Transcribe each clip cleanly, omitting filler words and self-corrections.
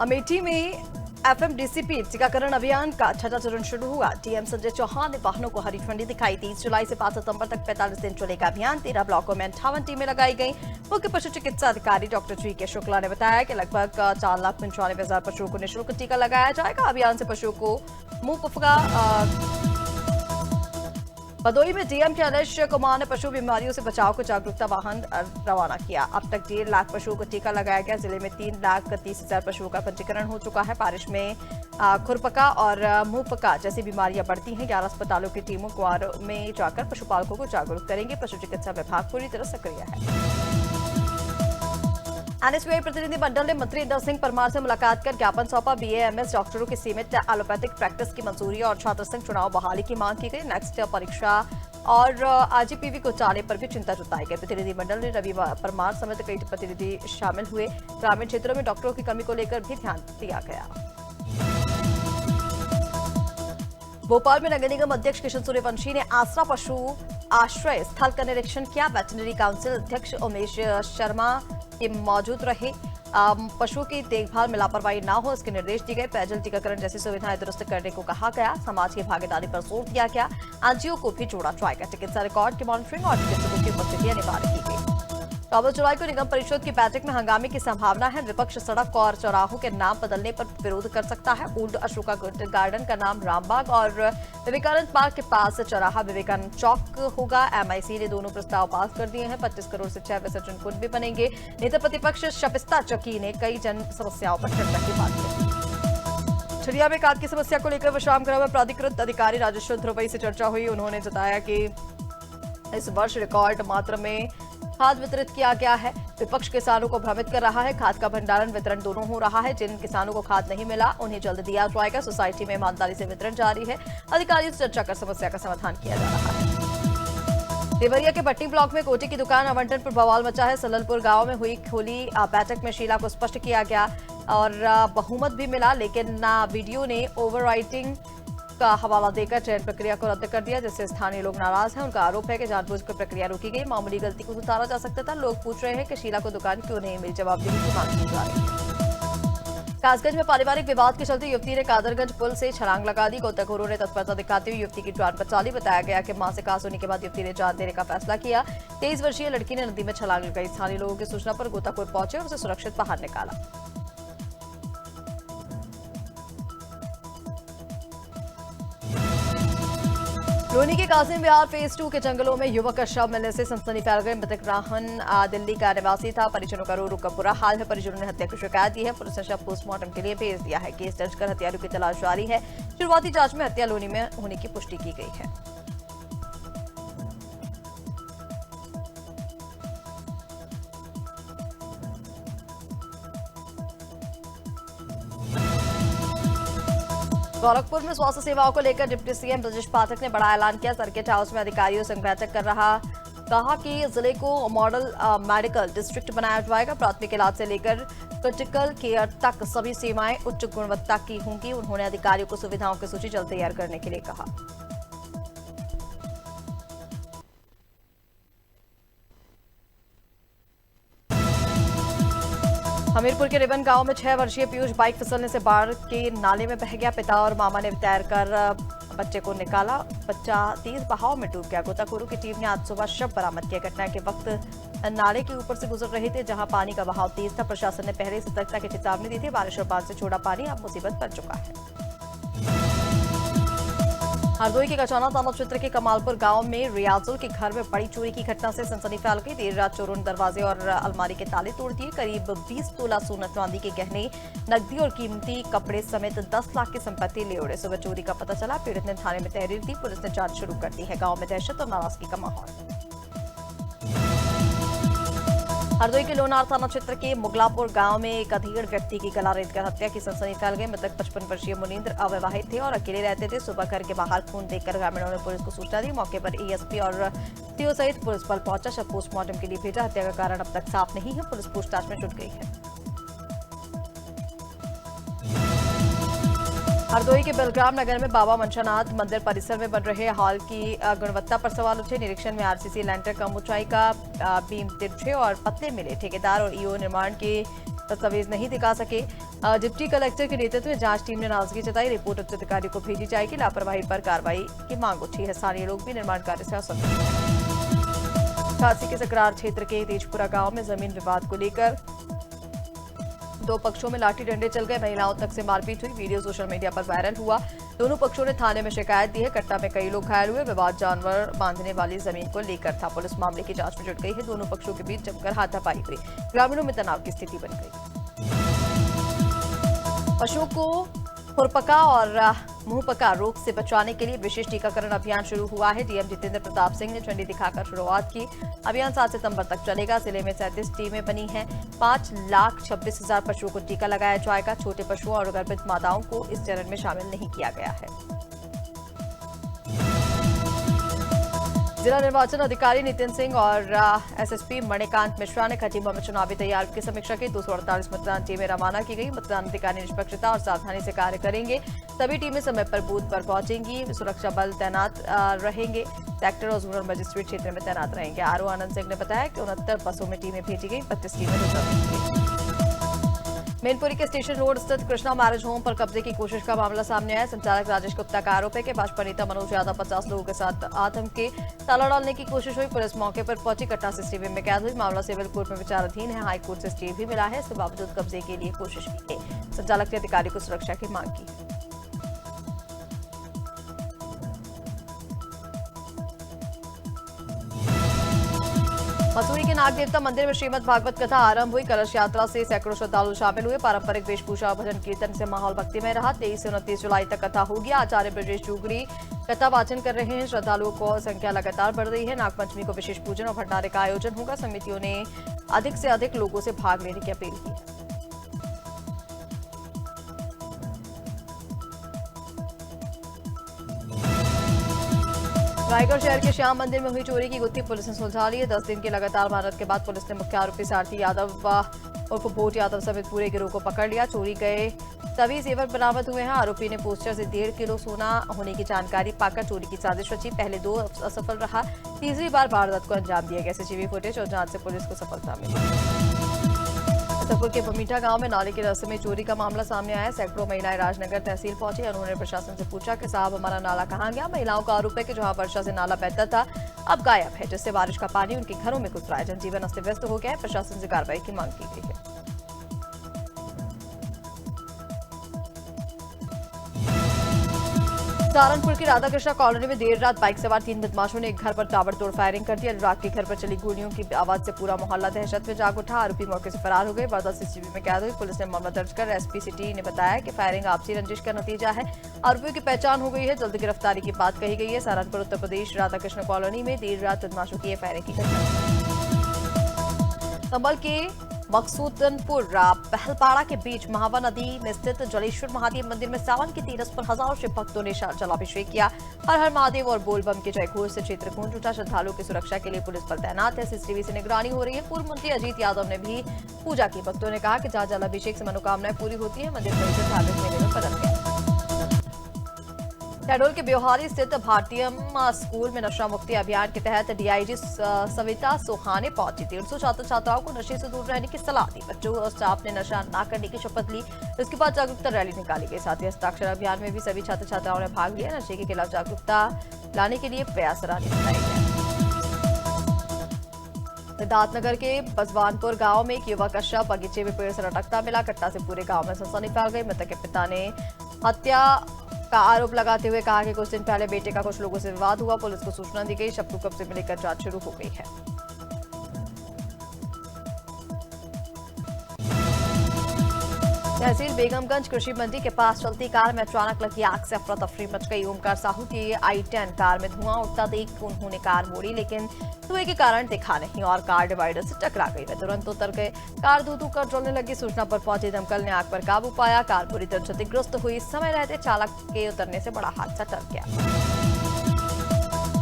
अमेठी में एफएमडीसीपी टीकाकरण अभियान का छठा चरण शुरू हुआ। डीएम संजय चौहान ने वाहनों को हरी झंडी दिखाई। 30 जुलाई से 5 सितंबर तक 45 दिन चलेगा अभियान। 13 ब्लॉकों में 58 टीमें लगाई गई। मुख्य पशु चिकित्सा अधिकारी डॉक्टर जी.के. शुक्ला ने बताया कि लगभग 4,95,000 पशुओं को निःशुल्क टीका लगाया जाएगा। अभियान से पशुओं को मुंहपका भदोई में डीएम के आदेश कुमार ने पशु बीमारियों से बचाव को जागरूकता वाहन रवाना किया। अब तक 1.5 लाख पशुओं को टीका लगाया गया। जिले में 3,30,000 पशुओं का पंजीकरण हो चुका है। बारिश में खुरपका और मुंहपका जैसी बीमारियां बढ़ती हैं। 11 अस्पतालों की टीमों ग्वार में जाकर पशुपालकों को जागरूक करेंगे। पशु चिकित्सा विभाग पूरी तरह सक्रिय है। एनएसयूआई प्रतिनिधिमंडल ने मंत्री इंदर सिंह परमार से मुलाकात कर ज्ञापन सौंपा। बीएएमएस डॉक्टरों की सीमित एलोपैथिक प्रैक्टिस की मंजूरी और छात्र संघ चुनाव बहाली की मांग की गई। नेक्स्ट परीक्षा और आरजीपीवी घोटाले पर भी चिंता जताई गई। प्रतिनिधिमंडल ने रविवार परमार समेत कई प्रतिनिधि शामिल हुए। ग्रामीण क्षेत्रों में डॉक्टरों की कमी को लेकर भी ध्यान दिया गया। भोपाल में नगर निगम अध्यक्ष किशन सूर्यवंशी ने आसरा पशु आश्रय स्थल का निरीक्षण किया। वेटरनरी काउंसिल अध्यक्ष उमेश शर्मा के मौजूद रहे। पशुओं की देखभाल में लापरवाही न हो इसके निर्देश दिए गए। पेयजल टीकाकरण जैसी सुविधाएं दुरुस्त करने को कहा गया। समाज की भागीदारी पर जोर दिया गया। एनजीओ को भी जोड़ा जाएगा। चिकित्सा रिकॉर्ड की मॉनिटरिंग और चिकित्सकों की उपस्थिति अनिवार्य की गई। 14 जुलाई को निगम परिषद की बैठक में हंगामे की संभावना है। विपक्ष सड़क और चौराहों के नाम बदलने पर विरोध कर सकता है। ओल्ड अशोका गार्डन का नाम रामबाग और विवेकानंद पार्क के पास चौराहा विवेकानंद चौक होगा। एमआईसी ने दोनों प्रस्ताव पास कर दिए हैं। 25 करोड़ से 6 विसर्जन कुंड भी बनेंगे। नेता प्रतिपक्ष शपिस्ता चकी ने कई जन समस्याओं पर चर्चा की बात की। छड़िया में खाद की समस्या को लेकर विश्रामगृह में प्राधिकृत अधिकारी राजेश्वर ध्रुवई से चर्चा हुई। उन्होंने बताया कि इस वर्ष रिकॉर्ड मात्रा में खाद वितरित किया गया है। विपक्ष किसानों को भ्रमित कर रहा है। खाद का भंडारण वितरण दोनों हो रहा है। जिन किसानों को खाद नहीं मिला उन्हें जल्द दिया जाएगा। सोसाइटी में ईमानदारी से वितरण जारी है। अधिकारियों से चर्चा कर समस्या का समाधान किया जा रहा है। देवरिया के भट्टी ब्लॉक में कोटे की दुकान आवंटन पर बवाल मचा है। सललपुर गांव में हुई खुली बैठक में शीला को स्पष्ट किया गया और बहुमत भी मिला, लेकिन वीडियो ने ओवरराइटिंग का हवाला देकर चयन प्रक्रिया को रद्द कर दिया, जिससे स्थानीय लोग नाराज हैं। उनका आरोप है कि जानबूझकर प्रक्रिया रोकी गई। मामूली गलती को सुधारा जा सकता था। लोग पूछ रहे हैं कि शीला को दुकान क्यों नहीं मिली। जवाबदेही की मांग की जा रही है। कासगंज में पारिवारिक विवाद के चलते युवती ने कादरगंज पुल से छलांग लगा दी। गोताखोरों ने तत्परता दिखाते हुए युवती की जान बचा ली। बताया गया कि मां से कास होने के बाद युवती ने जान देने का फैसला किया। 23 वर्षीय लड़की ने नदी में छलांग लगाई। स्थानीय लोगों की सूचना पर गोताखोर पहुंचे और उसे सुरक्षित बाहर निकाला। लोनी के कासिम विहार फेज 2 के जंगलों में युवक का शव मिलने से सनसनी फैल गई। मृतक राहन दिल्ली का निवासी था। परिजनों का रो रो का बुरा हाल है। परिजनों ने हत्या की शिकायत दी है। पुलिस ने शव पोस्टमार्टम के लिए भेज दिया है। केस दर्ज कर हत्यारों की तलाश जारी है। शुरुआती जांच में हत्या लोनी में होने की पुष्टि की गई है। गोरखपुर में स्वास्थ्य सेवाओं को लेकर डिप्टी सीएम ब्रजेश पाठक ने बड़ा ऐलान किया। सर्किट हाउस में अधिकारियों से बैठक कर रहा। कहा कि जिले को मॉडल मेडिकल डिस्ट्रिक्ट बनाया जाएगा। प्राथमिक इलाज से लेकर क्रिटिकल केयर तक सभी सेवाएं उच्च गुणवत्ता की होंगी। उन्होंने अधिकारियों को सुविधाओं की सूची जल्द तैयार करने के लिए कहा। हमीरपुर के रिबन गांव में 6 वर्षीय पीयूष बाइक फिसलने से बाढ़ के नाले में बह गया। पिता और मामा ने तैरकर बच्चे को निकाला। बच्चा तेज बहाव में डूब गया। गोताखोरों की टीम ने आज सुबह शव बरामद किया। घटना के वक्त नाले के ऊपर से गुजर रहे थे, जहां पानी का बहाव तेज था। प्रशासन ने पहले सतर्कता की चेतावनी दी थी। बारिश और बांध से छोड़ा पानी अब मुसीबत बन चुका है। हरदोई के कचौना थाना क्षेत्र के कमालपुर गांव में रियाजुल के घर में बड़ी चोरी की घटना से सनसनी फैल गई। देर रात चोरों ने दरवाजे और अलमारी के ताले तोड़ दिए। करीब 20 तोला सोना चांदी के गहने, नकदी और कीमती कपड़े समेत 10 लाख की संपत्ति ले उड़े। सुबह चोरी का पता चला। पीड़ित ने थाने में तहरीर दी। पुलिस ने जांच शुरू कर दी है। गांव में दहशत और नाराजगी का माहौल। हरदोई के लोनार थाना क्षेत्र के मुगलापुर गांव में एक अधेड़ व्यक्ति की गला रेतकर हत्या की सनसनी फैल गई। मृतक 55 वर्षीय मुनींद्र अविवाहित थे और अकेले रहते थे। सुबह घर के बाहर खून देखकर ग्रामीणों ने पुलिस को सूचना दी। मौके पर एएसपी और सीओ सहित पुलिस बल पहुंचा। शव पोस्टमार्टम के लिए भेजा। हत्या का कारण अब तक साफ नहीं है। पुलिस पूछताछ में जुट गई है। हरदोई के बलग्राम नगर में बाबा मनशानाथ मंदिर परिसर में बन रहे हॉल की गुणवत्ता पर सवाल उठे। निरीक्षण में आरसीसी लैंटर कम ऊंचाई का बीम तिरछे और पतले मिले। ठेकेदार और ईओ निर्माण के दस्तावेज नहीं दिखा सके। डिप्टी कलेक्टर के नेतृत्व में जांच टीम ने नाराजगी जताई। रिपोर्ट उच्च अधिकारी को भेजी जाएगी। लापरवाही पर कार्रवाई की मांग उठी है। स्थानीय लोग भी निर्माण कार्य से असंतुष्ट हैं। झांसी के सकरार क्षेत्र के तेजपुरा गांव में जमीन विवाद को लेकर दो पक्षों में लाठी डंडे चल गए। महिलाओं तक से मारपीट हुई। वीडियो सोशल मीडिया पर वायरल हुआ। दोनों पक्षों ने थाने में शिकायत दी है। घटना में कई लोग घायल हुए। विवाद जानवर बांधने वाली जमीन को लेकर था। पुलिस मामले की जांच में जुट गई है। दोनों पक्षों के बीच जमकर हाथापाई हुई। ग्रामीणों में तनाव की स्थिति बन गई। पशुओं को खुरपका और मुंहपका रोग से बचाने के लिए विशेष टीकाकरण अभियान शुरू हुआ है। डीएम जितेंद्र प्रताप सिंह ने झंडी दिखाकर शुरुआत की। अभियान 7 सितंबर तक चलेगा। जिले में 37 टीमें बनी हैं। 5,26,000 पशुओं को टीका लगाया जाएगा। छोटे पशुओं और गर्भित माताओं को इस चरण में शामिल नहीं किया गया है। जिला निर्वाचन अधिकारी नितिन सिंह और एसएसपी मणिकांत मिश्रा ने खटीमा में चुनावी तैयारियों की समीक्षा की। 248 मतदान टीमें रवाना की गई। मतदान अधिकारी निष्पक्षता और सावधानी से कार्य करेंगे। सभी टीमें समय पर बूथ पर पहुंचेंगी। सुरक्षा बल तैनात रहेंगे। सेक्टर और जोनल मजिस्ट्रेट क्षेत्र में तैनात रहेंगे। आरओ आनंद सिंह ने बताया कि 69 बसों में टीमें भेजी गई। 25 टीमें रिजर्व। मैनपुरी के स्टेशन रोड स्थित कृष्णा मैरिज होम पर कब्जे की कोशिश का मामला सामने आया। संचालक राजेश गुप्ता का आरोप है कि भाजपा नेता मनोज यादव 50 लोगों के साथ आतंक के ताला डालने की कोशिश हुई। पुलिस मौके पर पहुंची। घटना सीसीटीवी में कैद हुई। मामला सिविल कोर्ट में विचाराधीन है। हाई कोर्ट से स्टे भी मिला है। इसके बावजूद कब्जे के लिए कोशिश की गई। संचालक ने अधिकारी को सुरक्षा की मांग की। मसूरी के नाग देवता मंदिर में श्रीमद् भागवत कथा आरंभ हुई। कलश यात्रा से सैकड़ों श्रद्धालु शामिल हुए। पारंपरिक वेशभूषा भजन कीर्तन से माहौल भक्तिमय रहा। 23 से 29 जुलाई तक कथा होगी। आचार्य ब्रजेश चूगरी कथा वाचन कर रहे हैं। श्रद्धालुओं को संख्या लगातार बढ़ रही है। नागपंचमी को विशेष पूजन और भंडारे का आयोजन होगा। समितियों ने अधिक से अधिक लोगों से भाग लेने की अपील की है। रायगढ़ शहर के श्याम मंदिर में हुई चोरी की गुत्थी पुलिस ने सुलझा ली है। 10 दिन की लगातार मेहनत के बाद पुलिस ने मुख्य आरोपी सारथी यादव उर्फ भोट यादव समेत पूरे गिरोह को पकड़ लिया। चोरी गए सभी जेवर बरामद हुए हैं। आरोपी ने पोस्टर से 1.5 किलो सोना होने की जानकारी पाकर चोरी की साजिश रची। पहले 2 असफल रहा। तीसरी बार वारदात को अंजाम दिया गया। सीसीटीवी फुटेज और जांच से पुलिस को सफलता मिली। छतरपुर के बमीठा गांव में नाले के रास्ते में चोरी का मामला सामने आया। सैकड़ों महिलाएं राजनगर तहसील पहुंची। उन्होंने प्रशासन से पूछा कि साहब हमारा नाला कहां गया। महिलाओं का आरोप है कि जहां वर्षा से नाला बहता था अब गायब है, जिससे बारिश का पानी उनके घरों में घुस रहा है। जनजीवन अस्त व्यस्त हो गया है। प्रशासन से कार्रवाई की मांग की गई है। सहारनपुर की राधाकृष्णा कॉलोनी में देर रात बाइक सवार 3 बदमाशों ने एक घर पर ताबड़तोड़ फायरिंग कर दी। अनुराग के घर पर चली गोलियों की आवाज से पूरा मोहल्ला दहशत में जाग उठा। आरोपी मौके से फरार हो गए। वारदात सीसीटीवी में कैद हुई। पुलिस ने मामला दर्ज कर एसपी सिटी ने बताया कि फायरिंग आपसी रंजिश का नतीजा है। आरोपियों की पहचान हो गई है। जल्द गिरफ्तारी की बात कही गई है। सहारनपुर उत्तर प्रदेश राधाकृष्ण कॉलोनी में देर रात बदमाशों की फायरिंग की घटना। संभल के मकसूदनपुर पहलपाड़ा के बीच महावा नदी में स्थित जलेश्वर महादेव मंदिर में सावन की तेरस पर हजारों शिव भक्तों ने जलाभिषेक किया। हर हर महादेव और बोलबम के जयघोष से क्षेत्र गूंज उठा। श्रद्धालुओं की सुरक्षा के लिए पुलिस बल तैनात है। सीसीटीवी से निगरानी हो रही है। पूर्व मंत्री अजीत यादव ने भी पूजा की। भक्तों ने कहा कि जहां जलाभिषेक से मनोकामनाएं पूरी होती है, मंदिर परिसर धार्मिक मेले में बदल गया। शहडोल के ब्योहारी स्थित भारतीय स्कूल में नशा मुक्ति अभियान के तहत डीआईजी सविता सुहाने पहुंची। 150 छात्र छात्राओं को नशे से दूर रहने की सलाह दी। बच्चों और स्टाफ ने नशा न करने की शपथ ली। इसके बाद जागरूकता रैली निकाली गई। साथ ही हस्ताक्षर अभियान में भी सभी छात्र छात्राओं ने भाग लिया। नशे के खिलाफ जागरूकता लाने के लिए प्रयास बताए गए। सिद्धार्थनगर के बजवानपुर गांव में एक युवक का शव बगीचे में पेड़ से लटकता मिला। घटना से पूरे गांव में सनसनी फैल गई। मृतक के पिता ने हत्या का आरोप लगाते हुए कहा कि कुछ दिन पहले बेटे का कुछ लोगों से विवाद हुआ। पुलिस को सूचना दी गई। शव को कब्जे में लेकर जांच शुरू हो गई है। तहसील बेगमगंज कृषि मंडी के पास चलती कार में अचानक लगी आग से अफरा तफरी मच गई। ओमकार साहू की i10 कार में धुआं उठता देख उन्होंने कार मोड़ी, लेकिन धुएं के कारण दिखा नहीं और कार डिवाइडर से टकरा गई। वे तुरंत उतर गए। कार धू धू कर जलने लगी। सूचना पर पहुंचे दमकल ने आग पर काबू पाया। कार बुरी तरह क्षतिग्रस्त हुई। समय रहते चालक के उतरने से बड़ा हादसा टल गया।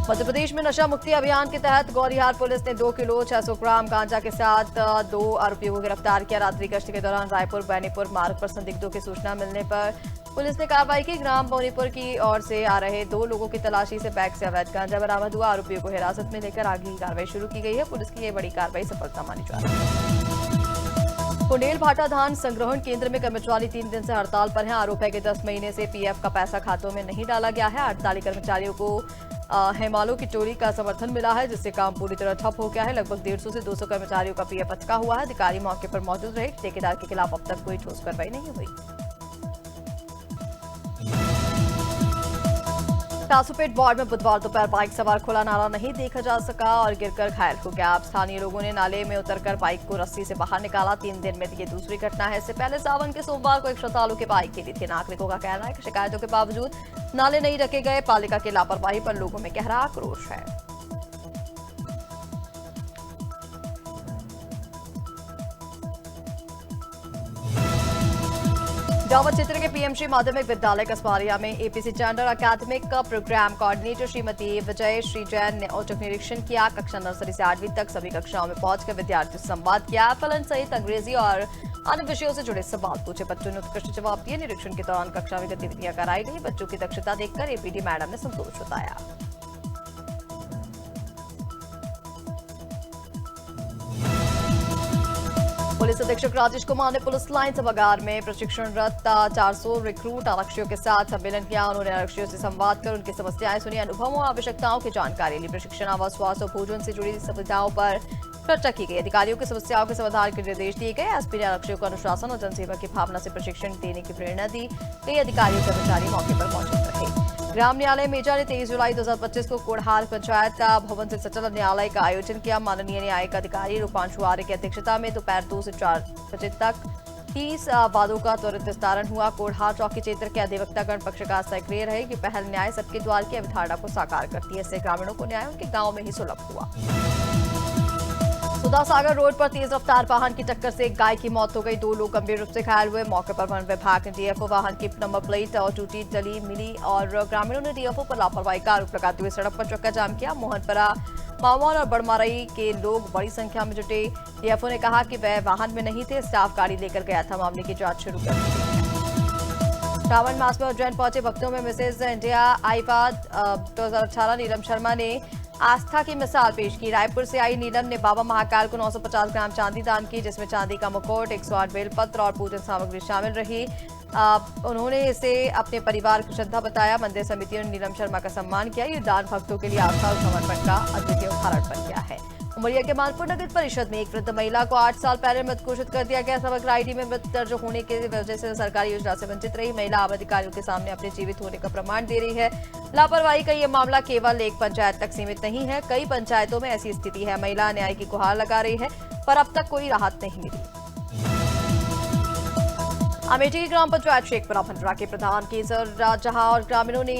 मध्य प्रदेश में नशा मुक्ति अभियान के तहत गौरिहार पुलिस ने 2 किलो 600 ग्राम गांजा के साथ 2 आरोपियों को गिरफ्तार किया। रात्रि गश्त के दौरान रायपुर बैनीपुर मार्ग पर संदिग्धों की सूचना मिलने पर पुलिस ने कार्रवाई की। ग्राम बोनीपुर की ओर से आ रहे 2 लोगों की तलाशी से बैग से अवैध गांजा बरामद हुआ। आरोपियों को हिरासत में लेकर आगे की कार्रवाई शुरू की गई है। पुलिस की यह बड़ी कार्रवाई सफलता मानी जा रही है। कुंडेल भाटा धान संग्रहण केंद्र में कर्मचारी 3 दिन से हड़ताल पर हैं। आरोप है कि 10 महीने से पीएफ का पैसा खातों में नहीं डाला गया है। हड़ताली कर्मचारियों को हेमालों की टोली का समर्थन मिला है, जिससे काम पूरी तरह ठप हो गया है। लगभग 150 से 200 कर्मचारियों का पीएफ अटका हुआ है। अधिकारी मौके पर मौजूद रहे। ठेकेदार के खिलाफ अब तक कोई ठोस कार्रवाई नहीं हुई। कासुपेट वार्ड में बुधवार दोपहर बाइक सवार खुला नाला नहीं देखा जा सका और गिरकर घायल हो गया। अब स्थानीय लोगों ने नाले में उतरकर बाइक को रस्सी से बाहर निकाला। 3 दिन में ये दूसरी घटना है। इससे पहले सावन के सोमवार को एक श्रद्धालु की बाइक गिरी थी। नागरिकों का कहना है कि शिकायतों के बावजूद नाले नहीं रखे गए। पालिका की लापरवाही पर लोगों में गहरा आक्रोश है। जावत क्षेत्र के पीएमसी माध्यमिक विद्यालय कसबारिया में एपीसी जेंडर अकादमिक का प्रोग्राम कोऑर्डिनेटर श्रीमती विजय श्री जैन ने औचक निरीक्षण किया। कक्षा नर्सरी से 8वीं तक सभी कक्षाओं में पहुंचकर विद्यार्थियों से संवाद किया। फलन सहित अंग्रेजी और अन्य विषयों से जुड़े सवाल पूछे। बच्चों ने उत्कृष्ट जवाब दिए। निरीक्षण के दौरान कक्षा में गतिविधियां कराई गई। बच्चों की दक्षता देखकर एपीडी मैडम ने संतोष जताया। पुलिस अधीक्षक राजेश कुमार ने पुलिस लाइन सभागार में प्रशिक्षणरत 400 रिक्रूट आरक्षियों के साथ सम्मेलन किया। उन्होंने आरक्षियों से संवाद कर उनकी समस्याएं सुनी, अनुभवों और आवश्यकताओं की जानकारी ली। प्रशिक्षण, आवास, स्वास्थ्य और भोजन से जुड़ी सुविधाओं पर चर्चा की गई। अधिकारियों की समस्याओं के समाधान के निर्देश दिए गए। एसपी ने आरक्षियों को अनुशासन और जनसेवा की भावना से प्रशिक्षण देने की प्रेरणा दी। कई अधिकारी और कर्मचारी मौके पर मौजूद रहे। ग्राम न्यायालय मेजा ने 23 जुलाई 2025 को कोढ़ार पंचायत भवन से सचल न्यायालय का आयोजन किया। माननीय न्यायिक अधिकारी रूपांशु आर्य की अध्यक्षता में दोपहर 2 से 4 बजे तक 30 वादों का त्वरित निस्तारण हुआ। कोढ़ार चौकी क्षेत्र के अधिवक्तागण पक्षकार सक्रिय रहे। ये पहल न्याय सबके द्वार की अवधारणा को साकार करती है। इससे ग्रामीणों को न्याय उनके गांव में ही सुलभ हुआ। सुधा सागर रोड पर तेज रफ्तार वाहन की टक्कर से एक गाय की मौत हो गई। 2 लोग गंभीर रूप से घायल हुए। मौके पर वन विभाग ने डीएफओ वाहन की नंबर प्लेट और टूटी डली मिली और ग्रामीणों ने डीएफओ पर लापरवाही का आरोप लगाते हुए सड़क पर चक्का जाम किया। मोहनपरा, मामौन और बड़मारई के लोग बड़ी संख्या में जुटे। डीएफओ ने कहा कि वह वाहन में नहीं थे, स्टाफ गाड़ी लेकर गया था। मामले की जांच शुरू कर दी गई है। श्रावण मास में उज्जैन पहुंचे भक्तों में मिसेज इंडिया आईपाद 2018 नीलम शर्मा ने आस्था की मिसाल पेश की। रायपुर से आई नीलम ने बाबा महाकाल को 950 ग्राम चांदी दान की, जिसमें चांदी का मुकुट, 108 बेलपत्र और पूजन सामग्री शामिल रही। उन्होंने इसे अपने परिवार की श्रद्धा बताया। मंदिर समिति ने नीलम शर्मा का सम्मान किया। ये दान भक्तों के लिए आस्था और समर्पण का अद्वितीय उदाहरण बन गया है। उमरिया के मानपुर नगर परिषद में एक वृद्ध महिला को 8 साल पहले मृत घोषित कर दिया गया। समग्र आईडी में मृत दर्ज होने की वजह से सरकारी योजना से वंचित रही महिला अब अधिकारियों के सामने अपने जीवित होने का प्रमाण दे रही है। लापरवाही का ये मामला केवल एक पंचायत तक सीमित नहीं है, कई पंचायतों में ऐसी स्थिति है। महिला न्याय की गुहार लगा रही है, पर अब तक कोई राहत नहीं मिली। अमेठी की ग्राम पंचायत शेखपुरा भंडरा के प्रधान केसर जहां और ग्रामीणों ने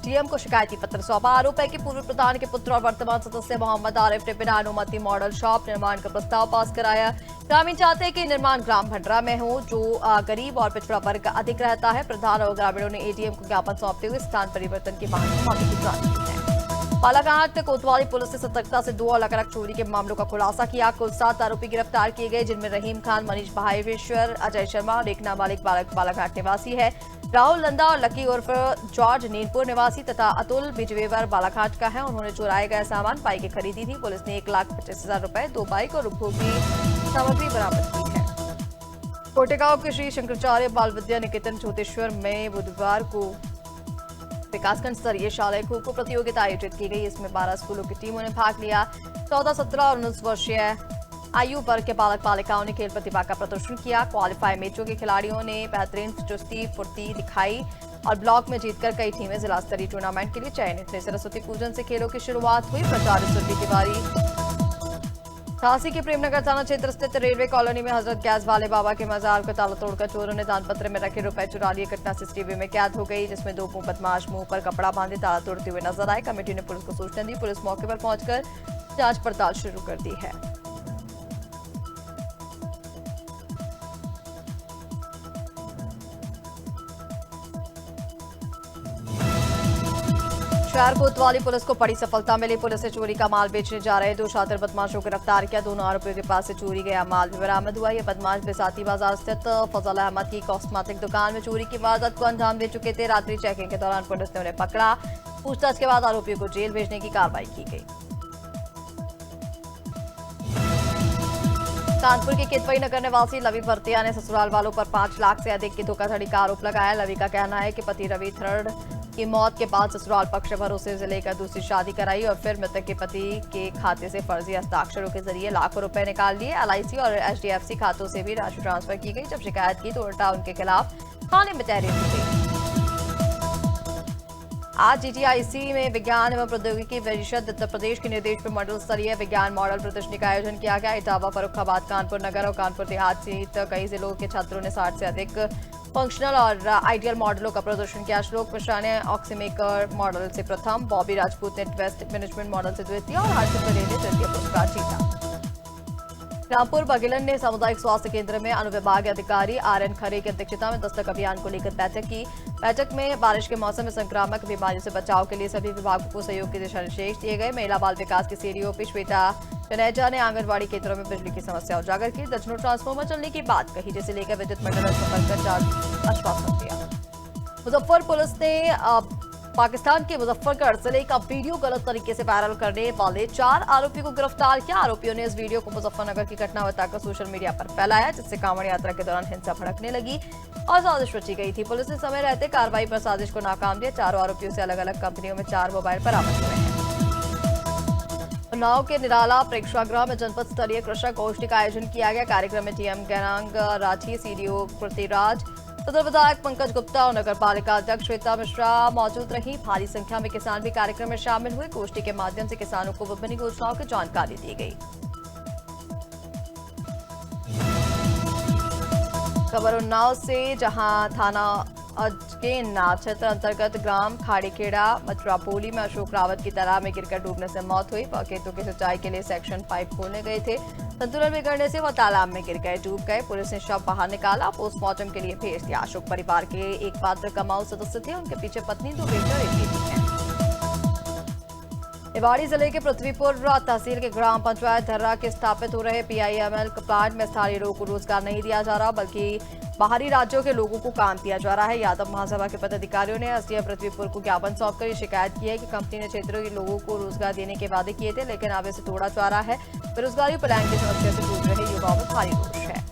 डीएम को शिकायती पत्र सौंपा। आरोप है कि पूर्व प्रधान के पुत्र और वर्तमान सदस्य मोहम्मद आरिफ ने बिना अनुमति मॉडल शॉप निर्माण का प्रस्ताव पास कराया। ग्रामीण चाहते हैं कि निर्माण ग्राम भंडरा में हो, जो गरीब और पिछड़ा वर्ग अधिक रहता है। प्रधान और ग्रामीणों ने एडीएम को ज्ञापन सौंपते हुए स्थान परिवर्तन की मांग की जांच की है। बालाघाट कोतवाली पुलिस ने सतर्कता से 2 अलग अलग चोरी के मामलों का खुलासा किया। कुल 7 आरोपी गिरफ्तार किए गए, जिनमें रहीम खान, मनीष भाईवेश्वर, अजय शर्मा और एक नाबालिग बालाघाट निवासी है। राहुल नंदा और लकी उर्फ जॉर्ज नीनपुर निवासी तथा अतुल बिजवेवर बालाघाट का है। उन्होंने चुराए गए सामान बाइकें खरीदी थी। पुलिस ने 1,25,000 रुपए, 2 बाइक और उपभोगी सामग्री बरामद की है। कोटेगांव के श्री शंकराचार्य बाल विद्या निकेतन ज्योतिश्वर में बुधवार को विकासखंड स्तरीय शालेय खो खो प्रतियोगिता आयोजित की गई। इसमें 12 स्कूलों की टीमों ने भाग लिया। 14, 17 और 19 वर्षीय आयु वर्ग के बालक बालिकाओं ने खेल प्रतिभा का प्रदर्शन किया। क्वालिफाई मैचों के खिलाड़ियों ने बेहतरीन चुस्ती फुर्ती दिखाई और ब्लॉक में जीतकर कई टीमें जिला स्तरीय टूर्नामेंट के लिए चयनित हुई। सरस्वती पूजन से खेलों की शुरुआत हुई। प्राचार्य सुरभि तिवारी झांसी के प्रेमनगर थाना क्षेत्र स्थित रेलवे कॉलोनी में हजरत गैस वाले बाबा के मजार को ताला तोड़कर चोरों ने दानपत्र में रखे रुपए चुरा लिए। घटना सीसीटीवी में कैद हो गई, जिसमें 2 बदमाश मुंह पर कपड़ा बांधे ताला तोड़ते हुए नजर आए। कमेटी ने पुलिस को सूचना दी। पुलिस मौके पर पहुंचकर जांच पड़ताल शुरू कर दी है। शहर कोतवाली पुलिस को बड़ी सफलता मिली। पुलिस ने चोरी का माल बेचने जा रहे 2 शातिर बदमाशों को गिरफ्तार किया। दोनों आरोपियों के पास से चोरी गया माल भी बरामद हुआ। ये बदमाश बिसाती बाजार स्थित फजल अहमद की कॉस्मेटिक दुकान में चोरी की वारदात को अंजाम दे चुके थे। रात्रि चेकिंग के दौरान पुलिस ने उन्हें पकड़ा। पूछताछ के बाद आरोपियों को जेल भेजने की कार्रवाई की गई। कानपुर के केतवई नगर निवासी लवी भरतिया ने ससुराल वालों पर 5 लाख से अधिक की धोखाधड़ी का आरोप लगाया। लवी का कहना है कि पति रवि थर्ड की मौत के बाद ससुराल पक्ष भरोसे से लेकर दूसरी शादी कराई और फिर मृतक के पति के खाते से फर्जी हस्ताक्षरों के जरिए लाखों रुपए निकाल लिए। एलआईसी और एचडीएफसी खातों से भी राशि ट्रांसफर की गई। जब शिकायत की तो उल्टा उनके खिलाफ थाने में तहरीर दी गई। आज जीटीआईसी में विज्ञान एवं प्रौद्योगिकी परिषद उत्तर प्रदेश के निर्देश पर मंडल स्तरीय विज्ञान मॉडल प्रदर्शनी का आयोजन किया गया। इटावा, फर्रुखाबाद, कानपुर नगर और कानपुर देहात सहित कई जिलों के छात्रों ने 60 से अधिक फंक्शनल और आइडियल मॉडलों का प्रदर्शन किया। श्लोक मिश्रा ने ऑक्सीमेकर मॉडल से प्रथम, बॉबी राजपूत ने वेस्ट मैनेजमेंट मॉडल से द्वितीय और हर्षित पटेल ने तृतीय पुरस्कार जीता। रामपुर बघेलन ने सामुदायिक स्वास्थ्य केंद्र में अनुविभाग अधिकारी आरएन खरे की अध्यक्षता में दस्तक अभियान को लेकर बैठक की। बैठक में बारिश के मौसम में संक्रामक बीमारियों से बचाव के लिए सभी विभागों को सहयोग के दिशा निर्देश दिए गए। महिला बाल विकास के सीडीओ श्वेता जनेजा ने आंगनबाड़ी केंद्रों में बिजली की समस्या उजागर की। दर्जनों ट्रांसफार्मर चलने की बात कही, जिसे लेकर विद्युत मंडल सफल कर आश्वासन दिया। मुजफ्फर पुलिस ने पाकिस्तान के मुजफ्फरगढ़ जिले का वीडियो गलत तरीके से वायरल करने वाले 4 आरोपियों को गिरफ्तार किया। आरोपियों ने इस वीडियो को मुजफ्फरनगर की घटना बताकर सोशल मीडिया पर फैलाया, जिससे कांवड़ यात्रा के दौरान हिंसा भड़कने लगी और साजिश रची गई थी। पुलिस ने समय रहते कार्रवाई पर साजिश को नाकाम दिया। चारों आरोपियों से अलग अलग कंपनियों में 4 मोबाइल बरामद हुए हैं। उन्नाव के निराला प्रेक्षागृह में जनपद स्तरीय कृषक गोष्ठी का आयोजन किया गया। कार्यक्रम में टीएम गैनांग राठी, सीडीओ पृथ्वीराज, सदर विधायक पंकज गुप्ता और नगर पालिका अध्यक्ष श्वेता मिश्रा मौजूद रही। भारी संख्या में किसान भी कार्यक्रम में शामिल हुए। गोष्ठी के माध्यम से किसानों को विभिन्न योजनाओं की जानकारी दी गई। खबर उन्नाव से, जहां थाना अजगेना क्षेत्र अंतर्गत ग्राम खाड़ीखेड़ा मथुरापोली में अशोक रावत की तालाब में गिरकर डूबने से मौत हुई। वह खेतों की सिंचाई के लिए सेक्शन पाइप खोलने गए थे। संतुलन बिगड़ने से वह तालाब में गिर गए, डूब गए। पुलिस ने शव बाहर निकाला, पोस्टमार्टम के लिए भेज दिया। अशोक परिवार के एकमात्र कमाऊ सदस्य थे। उनके पीछे पत्नी, 2 बेटे और 1 बेटी है। निवाड़ी जिले के पृथ्वीपुर तहसील के ग्राम पंचायत धर्रा के स्थापित हो रहे पीआईएमएल प्लांट में स्थानीय लोगों को रोजगार नहीं दिया जा रहा, बल्कि बाहरी राज्यों के लोगों को काम दिया जा रहा है। यादव महासभा के पदाधिकारियों ने एसडीएम पृथ्वीपुर को ज्ञापन सौंपकर ये शिकायत की है कि कंपनी ने क्षेत्रों के लोगों को रोजगार देने के वादे किए थे, लेकिन अब इसे तोड़ा जा रहा है। बेरोजगारी पलायन की समस्या से जूझ रहे युवाओं में भारी रोष है।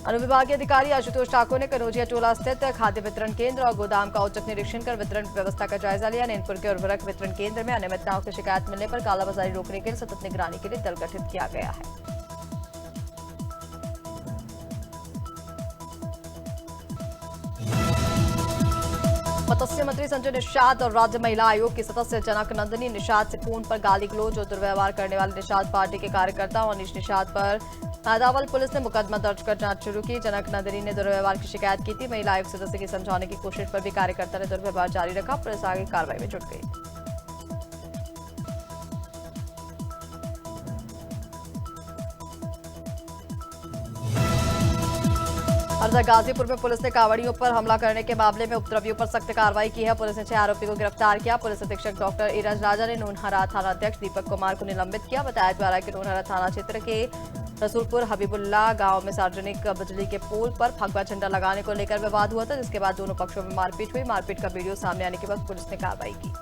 अनुविभागीय अधिकारी आशुतोष ठाकुर ने कनौजिया टोला स्थित खाद्य वितरण केंद्र और गोदाम का औचक निरीक्षण कर वितरण व्यवस्था का जायजा लिया। नैनपुर के उर्वरक वितरण केंद्र में अनियमितताओं की शिकायत मिलने पर कालाबाजारी रोकने के लिए सतत निगरानी के लिए दल गठित किया गया है। मत्स्य मंत्री संजय निषाद और राज्य महिला आयोग की सदस्य जनक नंदिनी निषाद से फोन पर गाली गलौज और दुर्व्यवहार करने वाले निषाद पार्टी के कार्यकर्ता अनिश निषाद पर नादावल पुलिस ने मुकदमा दर्ज कर जांच शुरू की। जनक नंदिनी ने दुर्व्यवहार की शिकायत की थी। महिला आयोग सदस्य की समझाने की कोशिश पर भी कार्यकर्ता ने दुर्व्यवहार जारी रखा। पुलिस आगे कार्रवाई में जुट गई। हरदा गाजीपुर में पुलिस ने कांवड़ियों पर हमला करने के मामले में उपद्रवियों पर सख्त कार्रवाई की है। पुलिस ने 6 आरोपी को गिरफ्तार किया। पुलिस अधीक्षक डॉक्टर इरज राजा ने नूनहरा थाना अध्यक्ष दीपक कुमार को निलंबित किया। बताया जा रहा है कि नूनहरा थाना क्षेत्र के रसूलपुर हबीबुल्ला गांव में सार्वजनिक बिजली के पोल पर भगवा झंडा लगाने को लेकर विवाद हुआ था, जिसके बाद दोनों पक्षों में मारपीट हुई। मारपीट का वीडियो सामने आने के बाद पुलिस ने कार्रवाई की।